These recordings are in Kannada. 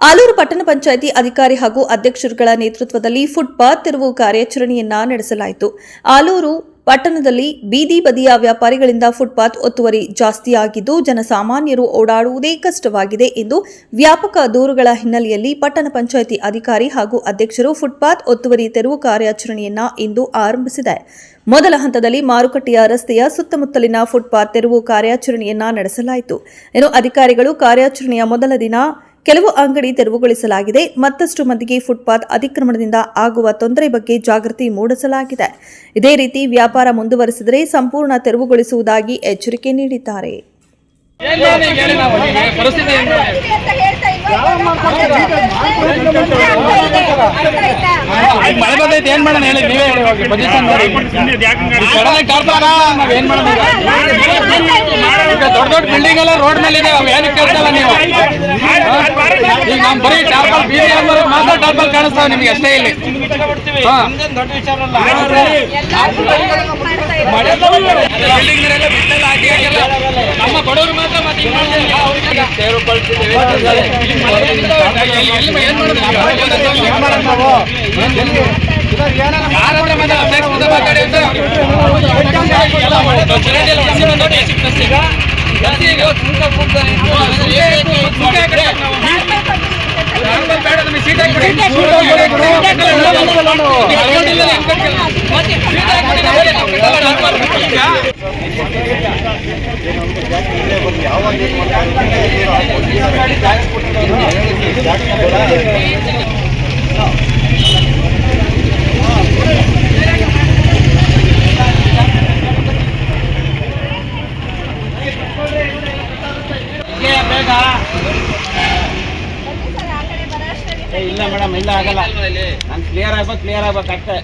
ಆಲೂರು ಪಟ್ಟಣ ಪಂಚಾಯಿತಿ ಅಧಿಕಾರಿ ಹಾಗೂ ಅಧ್ಯಕ್ಷರುಗಳ ನೇತೃತ್ವದಲ್ಲಿ ಫುಟ್ಪಾತ್ ತೆರವು ಕಾರ್ಯಾಚರಣೆಯನ್ನ ನಡೆಸಲಾಯಿತು. ಆಲೂರು ಪಟ್ಟಣದಲ್ಲಿ ಬೀದಿ ಬದಿಯ ವ್ಯಾಪಾರಿಗಳಿಂದ ಫುಟ್ಪಾತ್ ಒತ್ತುವರಿ ಜಾಸ್ತಿಯಾಗಿದ್ದು ಜನಸಾಮಾನ್ಯರು ಓಡಾಡುವುದೇ ಕಷ್ಟವಾಗಿದೆ ಎಂದು ವ್ಯಾಪಕ ದೂರುಗಳ ಹಿನ್ನೆಲೆಯಲ್ಲಿ ಪಟ್ಟಣ ಪಂಚಾಯಿತಿ ಅಧಿಕಾರಿ ಹಾಗೂ ಅಧ್ಯಕ್ಷರು ಫುಟ್ಪಾತ್ ಒತ್ತುವರಿ ತೆರವು ಕಾರ್ಯಾಚರಣೆಯನ್ನ ಇಂದು ಆರಂಭಿಸಿದೆ. ಮೊದಲ ಹಂತದಲ್ಲಿ ಮಾರುಕಟ್ಟೆಯ ರಸ್ತೆಯ ಸುತ್ತಮುತ್ತಲಿನ ಫುಟ್ಪಾತ್ ತೆರವು ಕಾರ್ಯಾಚರಣೆಯನ್ನ ನಡೆಸಲಾಯಿತು. ಇನ್ನು ಅಧಿಕಾರಿಗಳು ಕಾರ್ಯಾಚರಣೆಯ ಮೊದಲ ದಿನ ಕೆಲವು ಅಂಗಡಿ ತೆರವುಗೊಳಿಸಲಾಗಿದೆ. ಮತ್ತಷ್ಟು ಮಂದಿಗೆ ಫುಟ್ಪಾತ್ ಅತಿಕ್ರಮಣದಿಂದ ಆಗುವ ತೊಂದರೆ ಬಗ್ಗೆ ಜಾಗೃತಿ ಮೂಡಿಸಲಾಗಿದೆ. ಇದೇ ರೀತಿ ವ್ಯಾಪಾರ ಮುಂದುವರೆಸಿದರೆ ಸಂಪೂರ್ಣ ತೆರವುಗೊಳಿಸುವುದಾಗಿ ಎಚ್ಚರಿಕೆ ನೀಡಿದ್ದಾರೆ. ಮಳೆ ಬಂದೈತೆ ಏನ್ ಮಾಡೋಣ ಹೇಳಿ, ನೀವೇ ಹೇಳಿ. ಪೊಸಿಷನ್ ದೊಡ್ಡ ದೊಡ್ಡ ಬಿಲ್ಡಿಂಗ್ ಎಲ್ಲ ರೋಡ್ ಮೇಲೆ ಇದೆ, ಅವು ಏನಕ್ಕೆ ಕೇಳ್ತಲ್ಲ ನೀವು? ಈಗ ನಮ್ ಬರೀ ಟಾರ್ಪಲ್ ಬೀದಿ ಮಾತ್ರ ಟಾರ್ಪಲ್ ಕಾಣಿಸ್ತಾವ ನಿಮ್ಗೆ ಅಷ್ಟೇ ಇಲ್ಲಿ. ನಮ್ಮ ಬಡವರು ಮಾತ್ರ ಇಲ್ಲ ಮೇಡಮ್, ಇಲ್ಲ ಆಗಲ್ಲ. ನಾನು ಕ್ಲಿಯರ್ ಆಗ್ಬೇಕು ಅಷ್ಟೇ.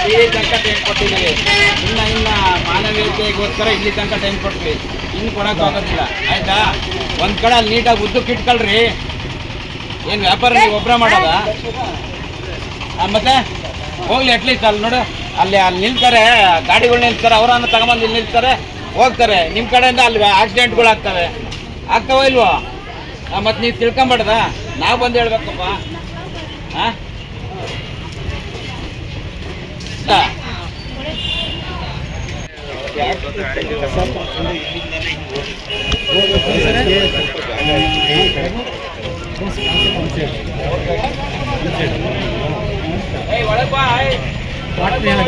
ಇಲ್ಲಿ ತನಕ ಟೈಮ್ ಕೊಟ್ಟಿದ್ದೀವಿ. ಇನ್ನ ಮಾನವೀಯತೆಗೋಸ್ಕರ ಇಲ್ಲಿ ತನಕ ಟೈಮ್ ಕೊಡ್ತೀವಿ. ಇನ್ನು ಕೊಡೋಕೆ ಆಗೋದಿಲ್ಲ, ಆಯ್ತಾ? ಒಂದು ಕಡೆ ಅಲ್ಲಿ ನೀಟಾಗಿ ಉದ್ದಕ್ಕೆ ಇಟ್ಕೊಳ್ರಿ. ಏನು ವ್ಯಾಪಾರ ನೀವು ಒಬ್ಬರ ಮಾಡೋದ? ಮತ್ತೆ ಹೋಗ್ಲಿ, ಅಟ್ಲೀಸ್ಟ್ ಅಲ್ಲಿ ನೋಡು, ಅಲ್ಲಿ ನಿಲ್ತಾರೆ ಗಾಡಿಗಳು ನಿಲ್ತಾರೆ, ಅವರನ್ನು ತಗೊಂಬಂದು ಇಲ್ಲಿ ನಿಲ್ತಾರೆ, ಹೋಗ್ತಾರೆ. ನಿಮ್ಮ ಕಡೆಯಿಂದ ಅಲ್ಲಿ ಆಕ್ಸಿಡೆಂಟ್ಗಳು ಆಗ್ತಾವ ಇಲ್ವೋ? ಮತ್ತು ನೀವು ತಿಳ್ಕೊಂಬೇಡ್ದ, ನಾವು ಬಂದು ಹೇಳ್ಬೇಕಪ್ಪ. ಹಾಂ, ಒಳಗೆ ಬಾ.